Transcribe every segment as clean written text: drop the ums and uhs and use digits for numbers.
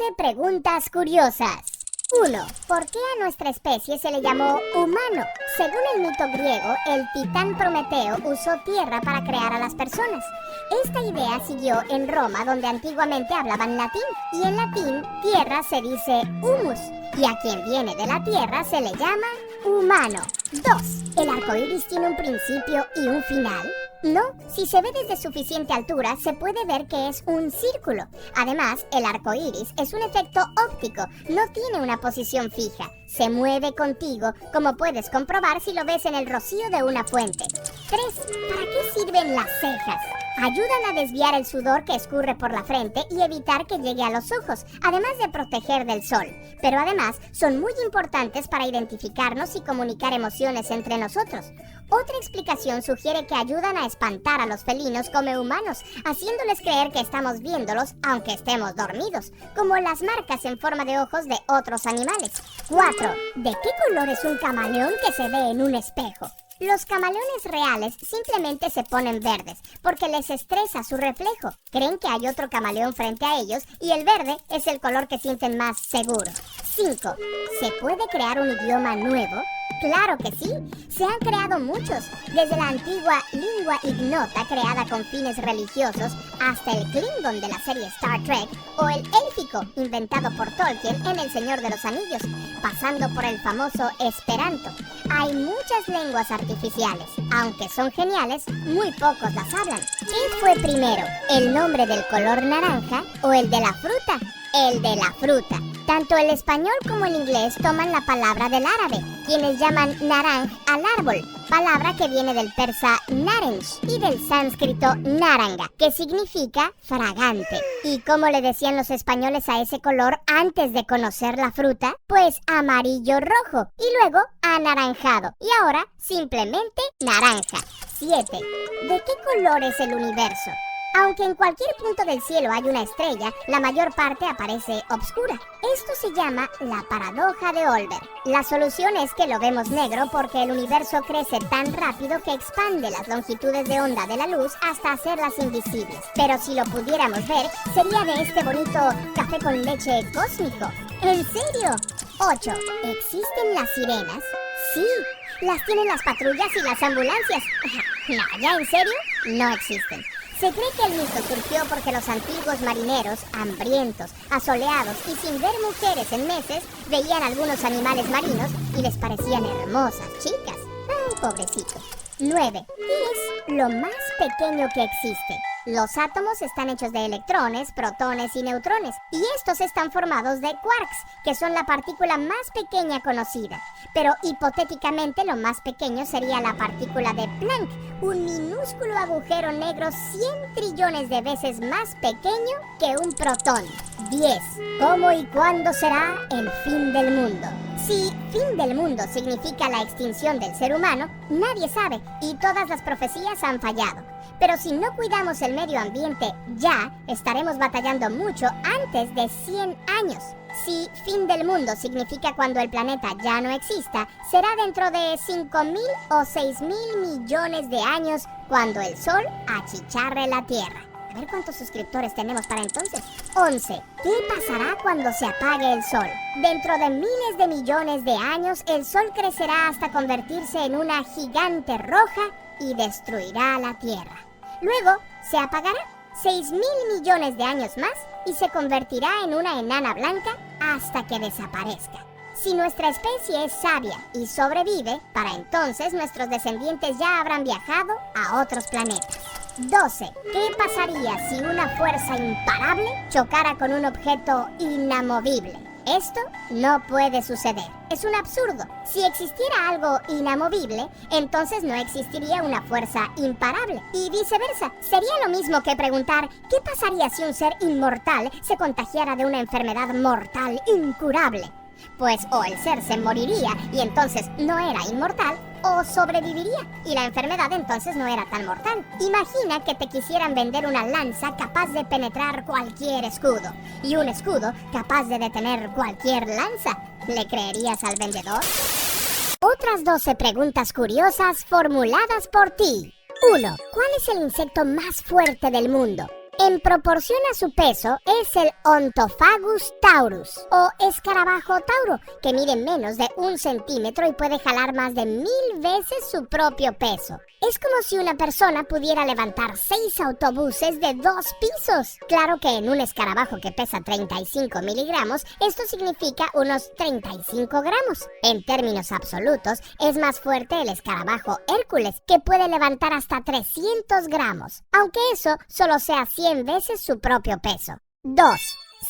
12 preguntas curiosas. 1. ¿Por qué a nuestra especie se le llamó humano? Según el mito griego, el titán Prometeo usó tierra para crear a las personas. Esta idea siguió en Roma, donde antiguamente hablaban latín, y en latín tierra se dice humus, y a quien viene de la tierra se le llama humano. 2. ¿El arco iris tiene un principio y un final? No, si se ve desde suficiente altura, se puede ver que es un círculo. Además, el arco iris es un efecto óptico, no tiene una posición fija. Se mueve contigo, como puedes comprobar si lo ves en el rocío de una fuente. 3. ¿Para qué sirven las cejas? Ayudan a desviar el sudor que escurre por la frente y evitar que llegue a los ojos, además de proteger del sol. Pero además, son muy importantes para identificarnos y comunicar emociones entre nosotros. Otra explicación sugiere que ayudan a espantar a los felinos como humanos, haciéndoles creer que estamos viéndolos aunque estemos dormidos, como las marcas en forma de ojos de otros animales. 4. ¿De qué color es un camaleón que se ve en un espejo? Los camaleones reales simplemente se ponen verdes porque les estresa su reflejo. Creen que hay otro camaleón frente a ellos y el verde es el color que sienten más seguro. 5. ¿Se puede crear un idioma nuevo? ¡Claro que sí! Se han creado muchos, desde la antigua lingua ignota creada con fines religiosos hasta el Klingon de la serie Star Trek o el élfico inventado por Tolkien en El Señor de los Anillos, pasando por el famoso Esperanto. Hay muchas lenguas artificiales, aunque son geniales, muy pocos las hablan. ¿Qué fue primero, el nombre del color naranja o el de la fruta? El de la fruta. Tanto el español como el inglés toman la palabra del árabe, quienes llaman naranja al árbol, palabra que viene del persa naranj y del sánscrito naranga, que significa fragante. ¿Y cómo le decían los españoles a ese color antes de conocer la fruta? Pues amarillo rojo y luego anaranjado y ahora simplemente naranja. 7. ¿De qué color es el universo? Aunque en cualquier punto del cielo hay una estrella, la mayor parte aparece oscura. Esto se llama la paradoja de Olbers. La solución es que lo vemos negro porque el universo crece tan rápido que expande las longitudes de onda de la luz hasta hacerlas invisibles. Pero si lo pudiéramos ver, sería de este bonito café con leche cósmico. ¿En serio? 8. ¿Existen las sirenas? Sí, las tienen las patrullas y las ambulancias. No, ¿ya en serio? No existen. Se cree que el mito surgió porque los antiguos marineros, hambrientos, asoleados y sin ver mujeres en meses, veían algunos animales marinos y les parecían hermosas chicas. ¡Ay, pobrecitos! 9. ¿Qué es lo más pequeño que existe? Los átomos están hechos de electrones, protones y neutrones, y estos están formados de quarks, que son la partícula más pequeña conocida. Pero hipotéticamente lo más pequeño sería la partícula de Planck, un minúsculo agujero negro 100 trillones de veces más pequeño que un protón. 10. ¿Cómo y cuándo será el fin del mundo? Si fin del mundo significa la extinción del ser humano, nadie sabe y todas las profecías han fallado. Pero si no cuidamos el medio ambiente ya, estaremos batallando mucho antes de 100 años. Si fin del mundo significa cuando el planeta ya no exista, será dentro de 5.000 o 6.000 millones de años cuando el Sol achicharre la Tierra. A ver cuántos suscriptores tenemos para entonces. 11. ¿Qué pasará cuando se apague el Sol? Dentro de miles de millones de años, el Sol crecerá hasta convertirse en una gigante roja y destruirá la Tierra. Luego, se apagará 6.000 millones de años más y se convertirá en una enana blanca hasta que desaparezca. Si nuestra especie es sabia y sobrevive, para entonces nuestros descendientes ya habrán viajado a otros planetas. 12. ¿Qué pasaría si una fuerza imparable chocara con un objeto inamovible? Esto no puede suceder. Es un absurdo. Si existiera algo inamovible, entonces no existiría una fuerza imparable. Y viceversa. Sería lo mismo que preguntar ¿qué pasaría si un ser inmortal se contagiara de una enfermedad mortal incurable? Pues o el ser se moriría y entonces no era inmortal, o sobreviviría y la enfermedad entonces no era tan mortal. Imagina que te quisieran vender una lanza capaz de penetrar cualquier escudo y un escudo capaz de detener cualquier lanza. ¿Le creerías al vendedor? Otras 12 preguntas curiosas formuladas por ti. 1. ¿Cuál es el insecto más fuerte del mundo? En proporción a su peso, es el Ontophagus taurus o escarabajo tauro, que mide menos de 1 centímetro y puede jalar más de 1000 veces su propio peso. Es como si una persona pudiera levantar 6 autobuses de 2 pisos. Claro que en un escarabajo que pesa 35 miligramos, esto significa unos 35 gramos. En términos absolutos, es más fuerte el escarabajo Hércules, que puede levantar hasta 300 gramos, aunque eso solo sea 100 veces su propio peso. 2.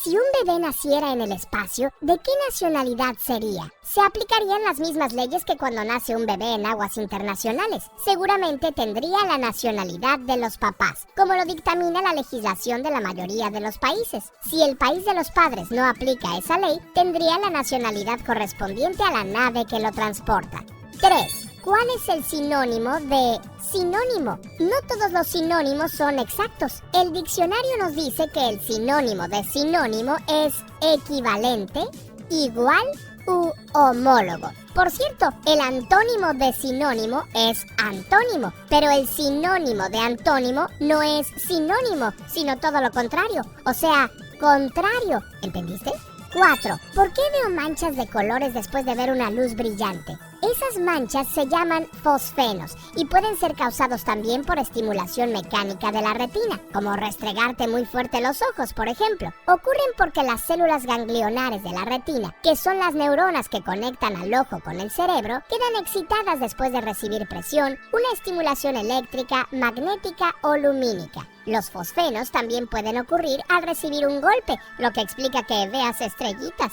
Si un bebé naciera en el espacio, ¿de qué nacionalidad sería? Se aplicarían las mismas leyes que cuando nace un bebé en aguas internacionales. Seguramente tendría la nacionalidad de los papás, como lo dictamina la legislación de la mayoría de los países. Si el país de los padres no aplica esa ley, tendría la nacionalidad correspondiente a la nave que lo transporta. 3. ¿Cuál es el sinónimo de sinónimo? No todos los sinónimos son exactos. El diccionario nos dice que el sinónimo de sinónimo es equivalente, igual u homólogo. Por cierto, el antónimo de sinónimo es antónimo, pero el sinónimo de antónimo no es sinónimo, sino todo lo contrario, o sea, contrario. ¿Entendiste? 4. ¿Por qué veo manchas de colores después de ver una luz brillante? Esas manchas se llaman fosfenos y pueden ser causados también por estimulación mecánica de la retina, como restregarte muy fuerte los ojos, por ejemplo. Ocurren porque las células ganglionares de la retina, que son las neuronas que conectan al ojo con el cerebro, quedan excitadas después de recibir presión, una estimulación eléctrica, magnética o lumínica. Los fosfenos también pueden ocurrir al recibir un golpe, lo que explica que veas estrellitas.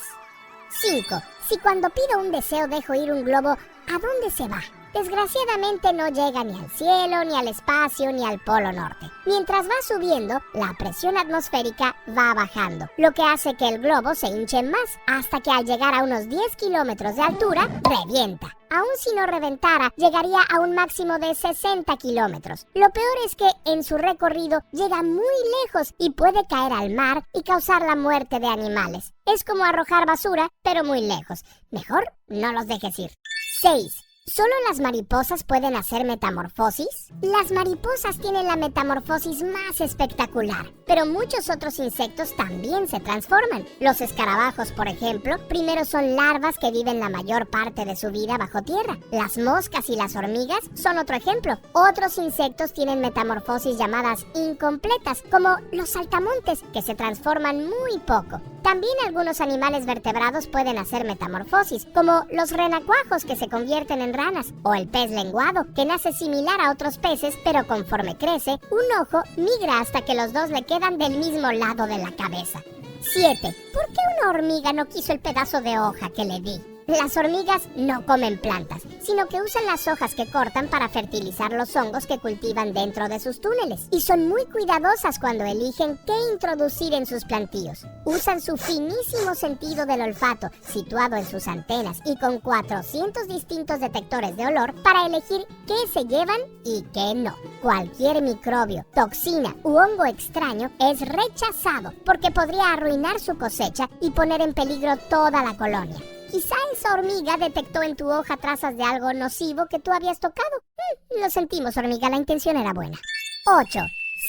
5. Si cuando pido un deseo dejo ir un globo, ¿a dónde se va? Desgraciadamente no llega ni al cielo, ni al espacio, ni al polo norte. Mientras va subiendo, la presión atmosférica va bajando, lo que hace que el globo se hinche más, hasta que al llegar a unos 10 kilómetros de altura, revienta. Aún si no reventara, llegaría a un máximo de 60 kilómetros. Lo peor es que en su recorrido llega muy lejos y puede caer al mar y causar la muerte de animales. Es como arrojar basura, pero muy lejos. Mejor no los dejes ir. 6. ¿Solo las mariposas pueden hacer metamorfosis? Las mariposas tienen la metamorfosis más espectacular, pero muchos otros insectos también se transforman. Los escarabajos, por ejemplo, primero son larvas que viven la mayor parte de su vida bajo tierra. Las moscas y las hormigas son otro ejemplo. Otros insectos tienen metamorfosis llamadas incompletas, como los saltamontes, que se transforman muy poco. También algunos animales vertebrados pueden hacer metamorfosis, como los renacuajos, que se convierten en ranas, o el pez lenguado, que nace similar a otros peces, pero conforme crece, un ojo migra hasta que los dos le quedan del mismo lado de la cabeza. 7. ¿Por qué una hormiga no quiso el pedazo de hoja que le di? Las hormigas no comen plantas, sino que usan las hojas que cortan para fertilizar los hongos que cultivan dentro de sus túneles. Y son muy cuidadosas cuando eligen qué introducir en sus plantíos. Usan su finísimo sentido del olfato, situado en sus antenas y con 400 distintos detectores de olor para elegir qué se llevan y qué no. Cualquier microbio, toxina u hongo extraño es rechazado porque podría arruinar su cosecha y poner en peligro toda la colonia. Quizá esa hormiga detectó en tu hoja trazas de algo nocivo que tú habías tocado. Lo sentimos, hormiga, la intención era buena. 8.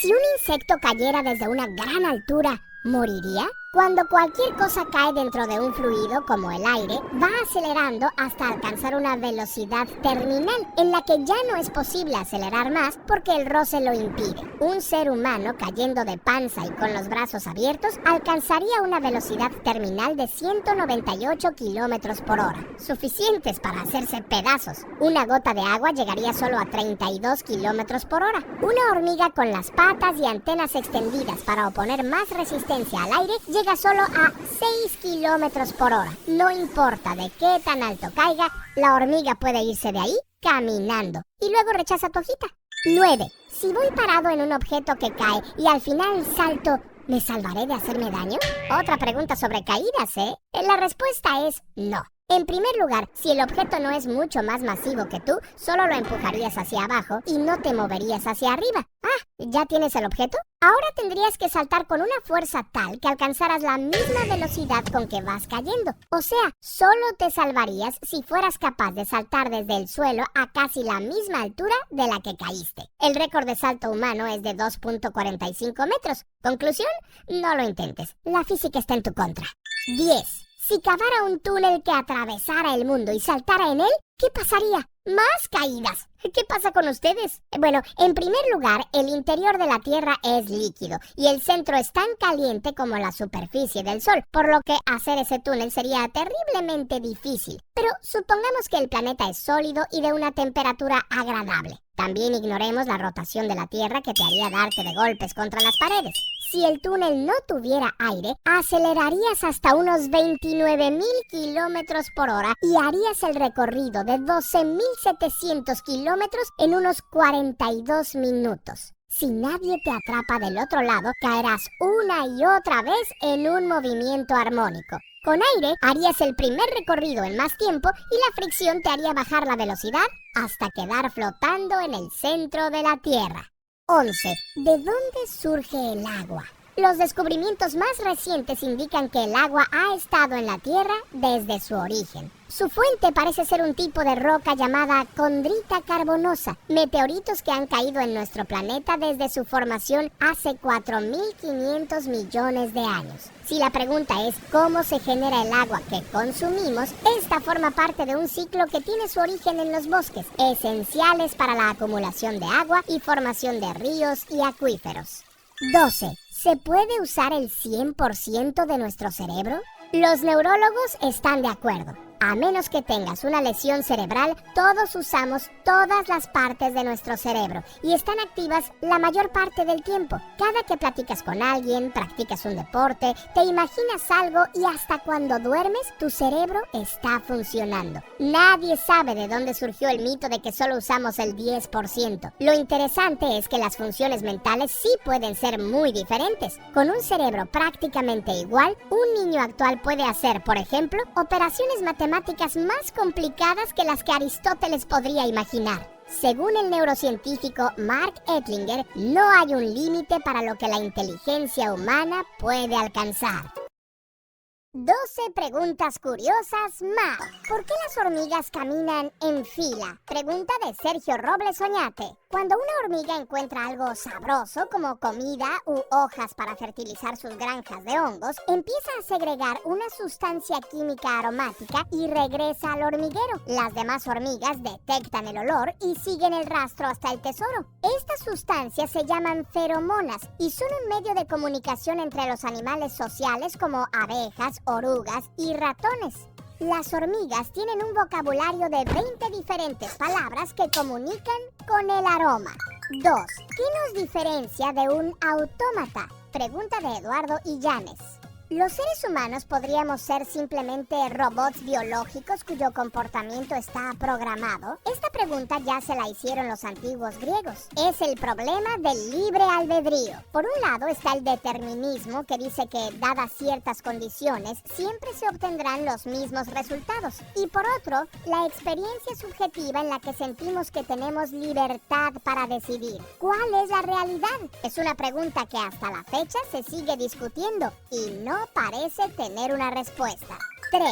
Si un insecto cayera desde una gran altura, ¿moriría? Cuando cualquier cosa cae dentro de un fluido, como el aire, va acelerando hasta alcanzar una velocidad terminal, en la que ya no es posible acelerar más porque el roce lo impide. Un ser humano cayendo de panza y con los brazos abiertos alcanzaría una velocidad terminal de 198 kilómetros por hora, suficientes para hacerse pedazos. Una gota de agua llegaría solo a 32 kilómetros por hora. Una hormiga con las patas y antenas extendidas para oponer más resistencia al aire llega solo a 6 kilómetros por hora. No importa de qué tan alto caiga, la hormiga puede irse de ahí caminando y luego rechaza tu hojita. 9. Si voy parado en un objeto que cae y al final salto, ¿me salvaré de hacerme daño? Otra pregunta sobre caídas, ¿eh? La respuesta es no. En primer lugar, si el objeto no es mucho más masivo que tú, solo lo empujarías hacia abajo y no te moverías hacia arriba. Ah, ¿ya tienes el objeto? Ahora tendrías que saltar con una fuerza tal que alcanzaras la misma velocidad con que vas cayendo. O sea, solo te salvarías si fueras capaz de saltar desde el suelo a casi la misma altura de la que caíste. El récord de salto humano es de 2.45 metros. Conclusión, no lo intentes. La física está en tu contra. 10. Si cavara un túnel que atravesara el mundo y saltara en él, ¿qué pasaría? ¡Más caídas! ¿Qué pasa con ustedes? Bueno, en primer lugar, el interior de la Tierra es líquido y el centro es tan caliente como la superficie del Sol, por lo que hacer ese túnel sería terriblemente difícil. Pero supongamos que el planeta es sólido y de una temperatura agradable. También ignoremos la rotación de la Tierra que te haría darte de golpes contra las paredes. Si el túnel no tuviera aire, acelerarías hasta unos 29.000 kilómetros por hora y harías el recorrido de 12.700 kilómetros en unos 42 minutos. Si nadie te atrapa del otro lado, caerás una y otra vez en un movimiento armónico. Con aire, harías el primer recorrido en más tiempo y la fricción te haría bajar la velocidad hasta quedar flotando en el centro de la Tierra. 11. ¿De dónde surge el agua? Los descubrimientos más recientes indican que el agua ha estado en la Tierra desde su origen. Su fuente parece ser un tipo de roca llamada condrita carbonosa, meteoritos que han caído en nuestro planeta desde su formación hace 4.500 millones de años. Si la pregunta es cómo se genera el agua que consumimos, esta forma parte de un ciclo que tiene su origen en los bosques, esenciales para la acumulación de agua y formación de ríos y acuíferos. 12. ¿Se puede usar el 100% de nuestro cerebro? Los neurólogos están de acuerdo. A menos que tengas una lesión cerebral, todos usamos todas las partes de nuestro cerebro y están activas la mayor parte del tiempo. Cada que platicas con alguien, practicas un deporte, te imaginas algo y hasta cuando duermes, tu cerebro está funcionando. Nadie sabe de dónde surgió el mito de que solo usamos el 10%. Lo interesante es que las funciones mentales sí pueden ser muy diferentes. Con un cerebro prácticamente igual, un niño actual puede hacer, por ejemplo, operaciones matemáticas más complicadas que las que Aristóteles podría imaginar. Según el neurocientífico Mark Ettlinger, no hay un límite para lo que la inteligencia humana puede alcanzar. 12 preguntas curiosas más. ¿Por qué las hormigas caminan en fila? Pregunta de Sergio Robles Oñate. Cuando una hormiga encuentra algo sabroso como comida u hojas para fertilizar sus granjas de hongos, empieza a segregar una sustancia química aromática y regresa al hormiguero. Las demás hormigas detectan el olor y siguen el rastro hasta el tesoro. Estas sustancias se llaman feromonas y son un medio de comunicación entre los animales sociales como abejas, orugas y ratones. Las hormigas tienen un vocabulario de 20 diferentes palabras que comunican con el aroma. 2. ¿Qué nos diferencia de un autómata? Pregunta de Eduardo Illanes. ¿Los seres humanos podríamos ser simplemente robots biológicos cuyo comportamiento está programado? Esta pregunta ya se la hicieron los antiguos griegos. Es el problema del libre albedrío. Por un lado está el determinismo, que dice que, dadas ciertas condiciones, siempre se obtendrán los mismos resultados. Y por otro, la experiencia subjetiva en la que sentimos que tenemos libertad para decidir. ¿Cuál es la realidad? Es una pregunta que hasta la fecha se sigue discutiendo y no parece tener una respuesta. 3.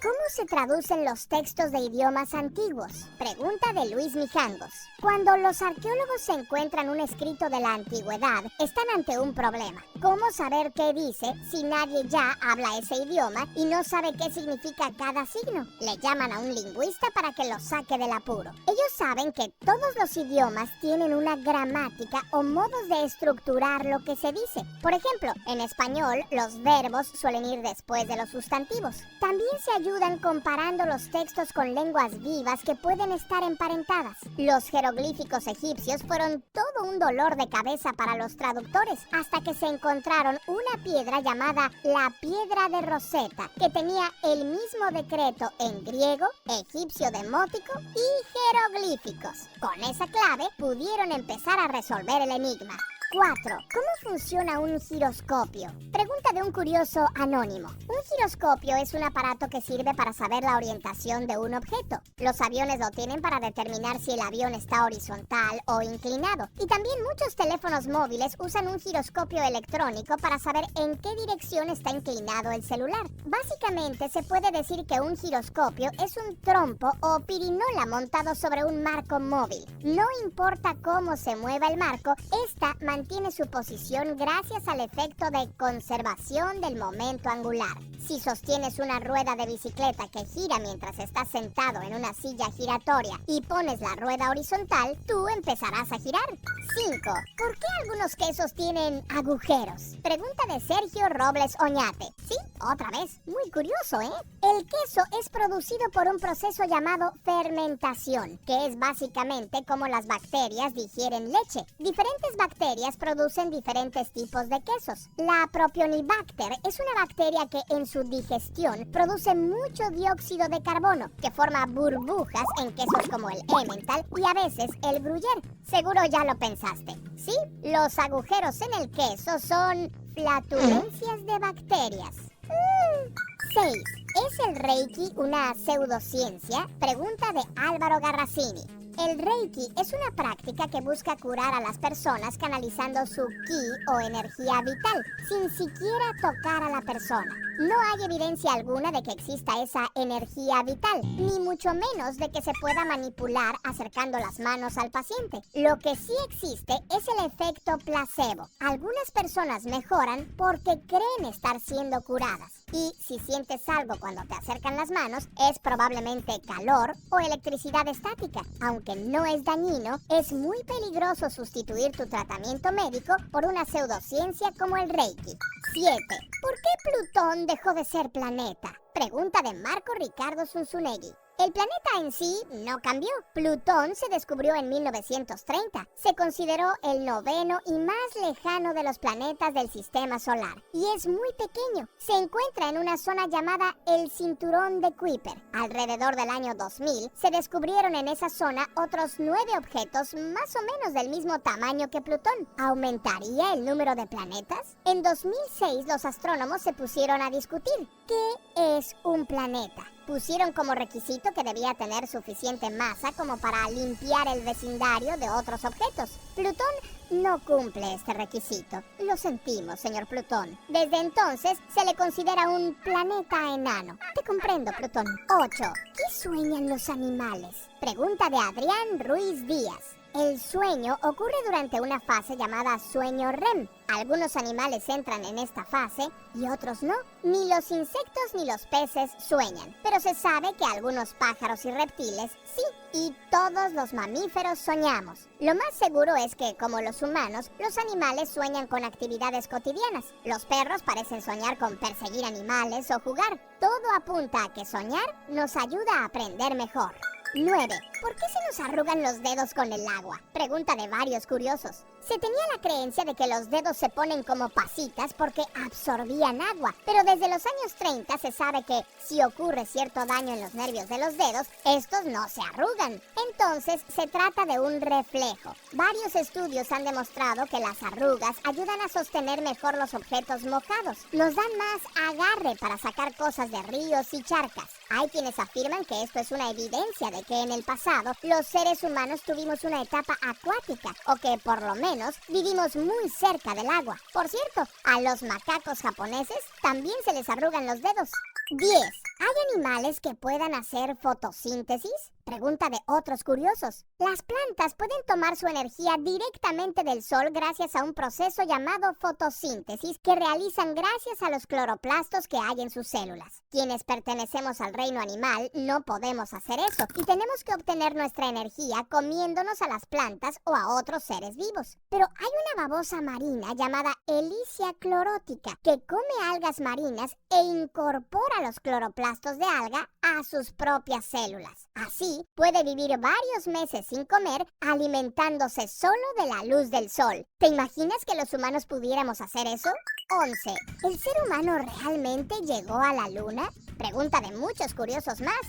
¿Cómo se traducen los textos de idiomas antiguos? Pregunta de Luis Mijangos. Cuando los arqueólogos se encuentran un escrito de la antigüedad, están ante un problema. ¿Cómo saber qué dice si nadie ya habla ese idioma y no sabe qué significa cada signo? Le llaman a un lingüista para que lo saque del apuro. Ellos saben que todos los idiomas tienen una gramática o modos de estructurar lo que se dice. Por ejemplo, en español, los verbos suelen ir después de los sustantivos. También se ayudan comparando los textos con lenguas vivas que pueden estar emparentadas. Los jeroglíficos egipcios fueron todo un dolor de cabeza para los traductores, hasta que se encontraron una piedra llamada la piedra de Rosetta, que tenía el mismo decreto en griego, egipcio demótico y jeroglíficos. Con esa clave pudieron empezar a resolver el enigma. 4. ¿Cómo funciona un giroscopio? Pregunta de un curioso anónimo. Un giroscopio es un aparato que sirve para saber la orientación de un objeto. Los aviones lo tienen para determinar si el avión está horizontal o inclinado. Y también muchos teléfonos móviles usan un giroscopio electrónico para saber en qué dirección está inclinado el celular. Básicamente se puede decir que un giroscopio es un trompo o pirinola montado sobre un marco móvil. No importa cómo se mueva el marco, esta mantiene su posición gracias al efecto de conservación del momento angular. Si sostienes una rueda de bicicleta que gira mientras estás sentado en una silla giratoria y pones la rueda horizontal, tú empezarás a girar. 5. ¿Por qué algunos quesos tienen agujeros? Pregunta de Sergio Robles Oñate. Sí, otra vez. Muy curioso, ¿eh? El queso es producido por un proceso llamado fermentación, que es básicamente como las bacterias digieren leche. Diferentes bacterias producen diferentes tipos de quesos. La Propionibacter es una bacteria que en su digestión produce mucho dióxido de carbono, que forma burbujas en quesos como el Emmental y a veces el Gruyère. Seguro ya lo pensaste. Sí, los agujeros en el queso son flatulencias de bacterias. 6. ¿Es el Reiki una pseudociencia? Pregunta de Álvaro Garracini. El Reiki es una práctica que busca curar a las personas canalizando su ki o energía vital, sin siquiera tocar a la persona. No hay evidencia alguna de que exista esa energía vital, ni mucho menos de que se pueda manipular acercando las manos al paciente. Lo que sí existe es el efecto placebo. Algunas personas mejoran porque creen estar siendo curadas. Y si sientes algo cuando te acercan las manos, es probablemente calor o electricidad estática. Aunque no es dañino, es muy peligroso sustituir tu tratamiento médico por una pseudociencia como el Reiki. 7. ¿Por qué Plutón dejó de ser planeta? Pregunta de Marco Ricardo Zunzunegui. El planeta en sí no cambió. Plutón se descubrió en 1930. Se consideró el noveno y más lejano de los planetas del sistema solar. Y es muy pequeño. Se encuentra en una zona llamada el Cinturón de Kuiper. Alrededor del año 2000 se descubrieron en esa zona otros 9 objetos más o menos del mismo tamaño que Plutón. ¿Aumentaría el número de planetas? En 2006 los astrónomos se pusieron a discutir. ¿Qué es un planeta? Pusieron como requisito que debía tener suficiente masa como para limpiar el vecindario de otros objetos. Plutón no cumple este requisito. Lo sentimos, señor Plutón. Desde entonces se le considera un planeta enano. Te comprendo, Plutón. 8. ¿Qué sueñan los animales? Pregunta de Adrián Ruiz Díaz. El sueño ocurre durante una fase llamada sueño REM. Algunos animales entran en esta fase y otros no. Ni los insectos ni los peces sueñan, pero se sabe que algunos pájaros y reptiles sí, y todos los mamíferos soñamos. Lo más seguro es que, como los humanos, los animales sueñan con actividades cotidianas. Los perros parecen soñar con perseguir animales o jugar. Todo apunta a que soñar nos ayuda a aprender mejor. 9. ¿Por qué se nos arrugan los dedos con el agua? Pregunta de varios curiosos. Se tenía la creencia de que los dedos se ponen como pasitas porque absorbían agua, pero desde los años 30 se sabe que si ocurre cierto daño en los nervios de los dedos, estos no se arrugan. Entonces se trata de un reflejo. Varios estudios han demostrado que las arrugas ayudan a sostener mejor los objetos mojados. Nos dan más agarre para sacar cosas de ríos y charcas. Hay quienes afirman que esto es una evidencia de que en el pasado los seres humanos tuvimos una etapa acuática o que por lo menos vivimos muy cerca del agua. Por cierto, a los macacos japoneses también se les arrugan los dedos. 10. ¿Hay animales que puedan hacer fotosíntesis? Pregunta de otros curiosos. Las plantas pueden tomar su energía directamente del sol gracias a un proceso llamado fotosíntesis que realizan gracias a los cloroplastos que hay en sus células. Quienes pertenecemos al reino animal no podemos hacer eso y tenemos que obtener nuestra energía comiéndonos a las plantas o a otros seres vivos. Pero hay una babosa marina llamada Elysia clorótica que come algas marinas e incorpora los cloroplastos de alga a sus propias células. Así, puede vivir varios meses sin comer, alimentándose solo de la luz del sol. ¿Te imaginas que los humanos pudiéramos hacer eso? 11. ¿El ser humano realmente llegó a la luna? Pregunta de muchos curiosos más.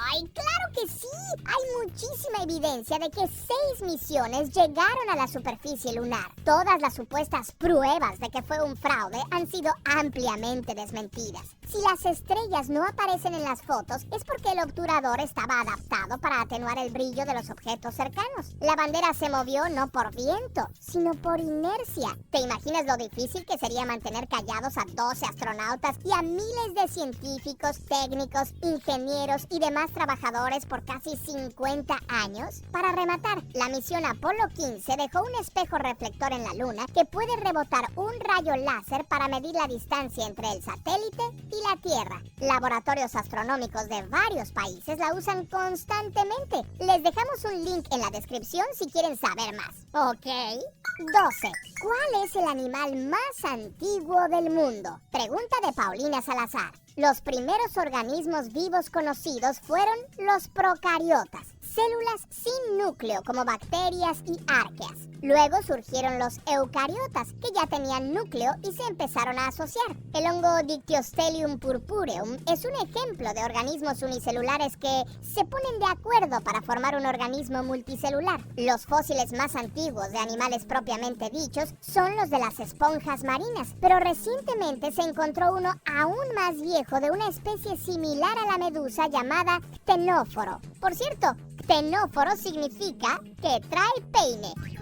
¡Ay, claro que sí! Hay muchísima evidencia de que 6 misiones llegaron a la superficie lunar. Todas las supuestas pruebas de que fue un fraude han sido ampliamente desmentidas. Si las estrellas no aparecen en las fotos es porque el obturador estaba adaptado para atenuar el brillo de los objetos cercanos. La bandera se movió no por viento, sino por inercia. ¿Te imaginas lo difícil que sería mantener callados a 12 astronautas y a miles de científicos, técnicos, ingenieros y demás trabajadores por casi 50 años? Para rematar, la misión Apolo 15 dejó un espejo reflector en la Luna que puede rebotar un rayo láser para medir la distancia entre el satélite y la Tierra. Laboratorios astronómicos de varios países la usan constantemente. Les dejamos un link en la descripción si quieren saber más. ¿Ok? 12. ¿Cuál es el animal más antiguo del mundo? Pregunta de Paulina Salazar. Los primeros organismos vivos conocidos fueron los procariotas, células sin núcleo como bacterias y arqueas. Luego surgieron los eucariotas, que ya tenían núcleo y se empezaron a asociar. El hongo Dictyostelium purpureum es un ejemplo de organismos unicelulares que se ponen de acuerdo para formar un organismo multicelular. Los fósiles más antiguos de animales propiamente dichos son los de las esponjas marinas, pero recientemente se encontró uno aún más viejo de una especie similar a la medusa llamada ctenóforo. Por cierto, ctenóforo significa que trae peine.